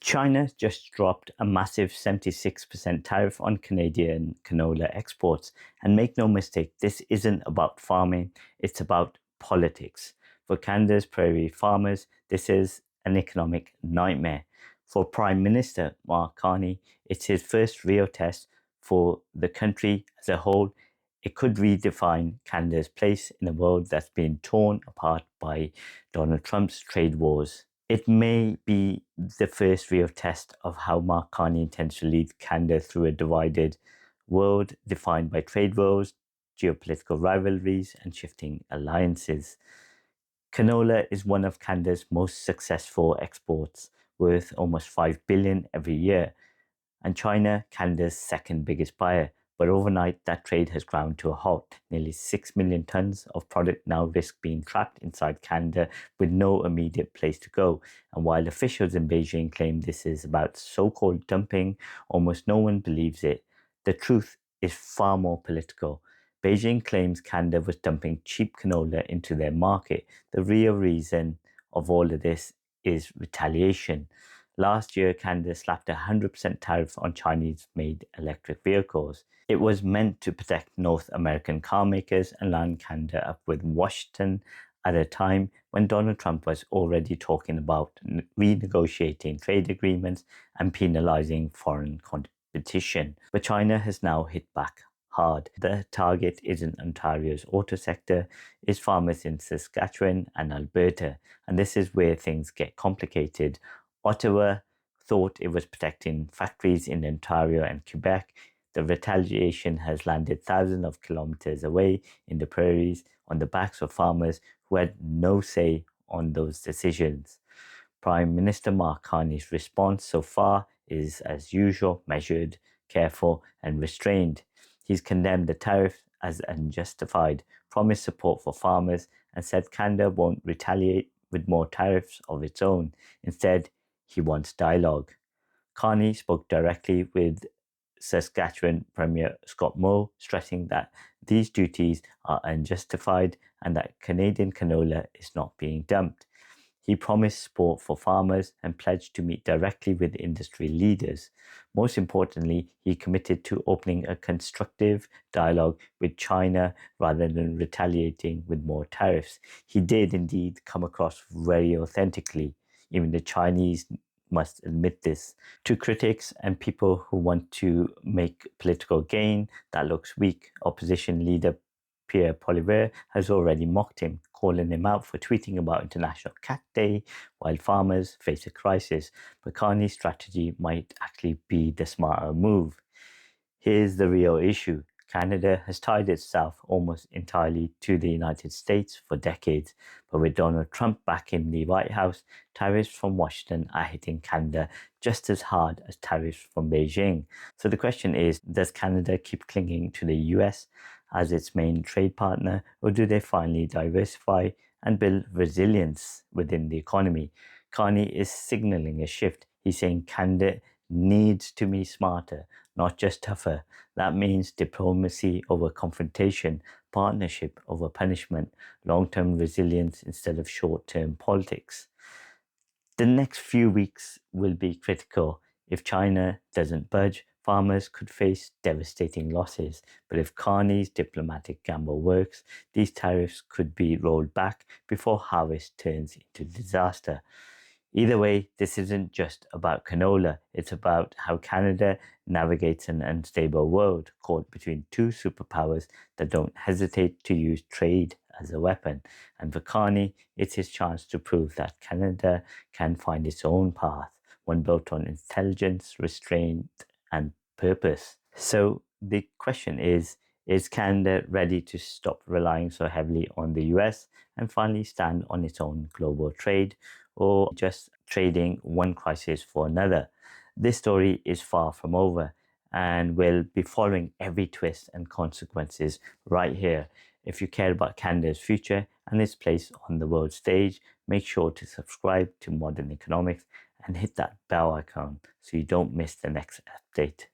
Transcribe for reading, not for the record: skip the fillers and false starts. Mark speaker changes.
Speaker 1: China just dropped a massive 76% tariff on Canadian canola exports. And make no mistake, this isn't about farming, it's about politics. For Canada's prairie farmers, this is an economic nightmare. For Prime Minister Mark Carney, it's his first real test. For the country as a whole, it could redefine Canada's place in a world that's been torn apart by Donald Trump's trade wars. It may be the first real test of how Mark Carney intends to lead Canada through a divided world defined by trade wars, geopolitical rivalries, and shifting alliances. Canola is one of Canada's most successful exports, worth almost $5 billion every year, and China, Canada's second biggest buyer. But overnight, that trade has ground to a halt. Nearly 6 million tons of product now risk being trapped inside Canada with no immediate place to go. And while officials in Beijing claim this is about so-called dumping, almost no one believes it. The truth is far more political. Beijing claims Canada was dumping cheap canola into their market. The real reason of all of this is retaliation. Last year, Canada slapped a 100% tariff on Chinese-made electric vehicles. It was meant to protect North American car makers and line Canada up with Washington at a time when Donald Trump was already talking about renegotiating trade agreements and penalizing foreign competition. But China has now hit back hard. The target isn't Ontario's auto sector, it's farmers in Saskatchewan and Alberta. And this is where things get complicated. Ottawa thought it was protecting factories in Ontario and Quebec. The retaliation has landed thousands of kilometers away in the prairies on the backs of farmers who had no say on those decisions. Prime Minister Mark Carney's response so far is, as usual, measured, careful, and restrained. He's condemned the tariff as unjustified, promised support for farmers, and said Canada won't retaliate with more tariffs of its own. Instead, he wants dialogue. Carney spoke directly with Saskatchewan Premier Scott Moe, stressing that these duties are unjustified and that Canadian canola is not being dumped. He promised support for farmers and pledged to meet directly with industry leaders. Most importantly, he committed to opening a constructive dialogue with China rather than retaliating with more tariffs. He did indeed come across very authentically. Even the Chinese must admit this. To critics and people who want to make political gain, that looks weak. Opposition leader Pierre Poilievre has already mocked him, calling him out for tweeting about International Cat Day while farmers face a crisis. But Carney's strategy might actually be the smarter move. Here's the real issue. Canada has tied itself almost entirely to the United States for decades, but with Donald Trump back in the White House, tariffs from Washington are hitting Canada just as hard as tariffs from Beijing. So the question is, does Canada keep clinging to the US as its main trade partner, or do they finally diversify and build resilience within the economy? Carney is signaling a shift. He's saying Canada needs to be smarter, not just tougher. That means diplomacy over confrontation, partnership over punishment, long-term resilience instead of short-term politics. The next few weeks will be critical. If China doesn't budge, farmers could face devastating losses. But if Carney's diplomatic gamble works, these tariffs could be rolled back before harvest turns into disaster. Either way, this isn't just about canola. It's about how Canada navigates an unstable world caught between two superpowers that don't hesitate to use trade as a weapon. And for Carney, it's his chance to prove that Canada can find its own path, one built on intelligence, restraint, and purpose. So the question is Canada ready to stop relying so heavily on the US and finally stand on its own global trade, or just trading one crisis for another? This story is far from over, and we'll be following every twist and consequences right here. If you care about Canada's future and its place on the world stage, make sure to subscribe to Modern Economics and hit that bell icon so you don't miss the next update.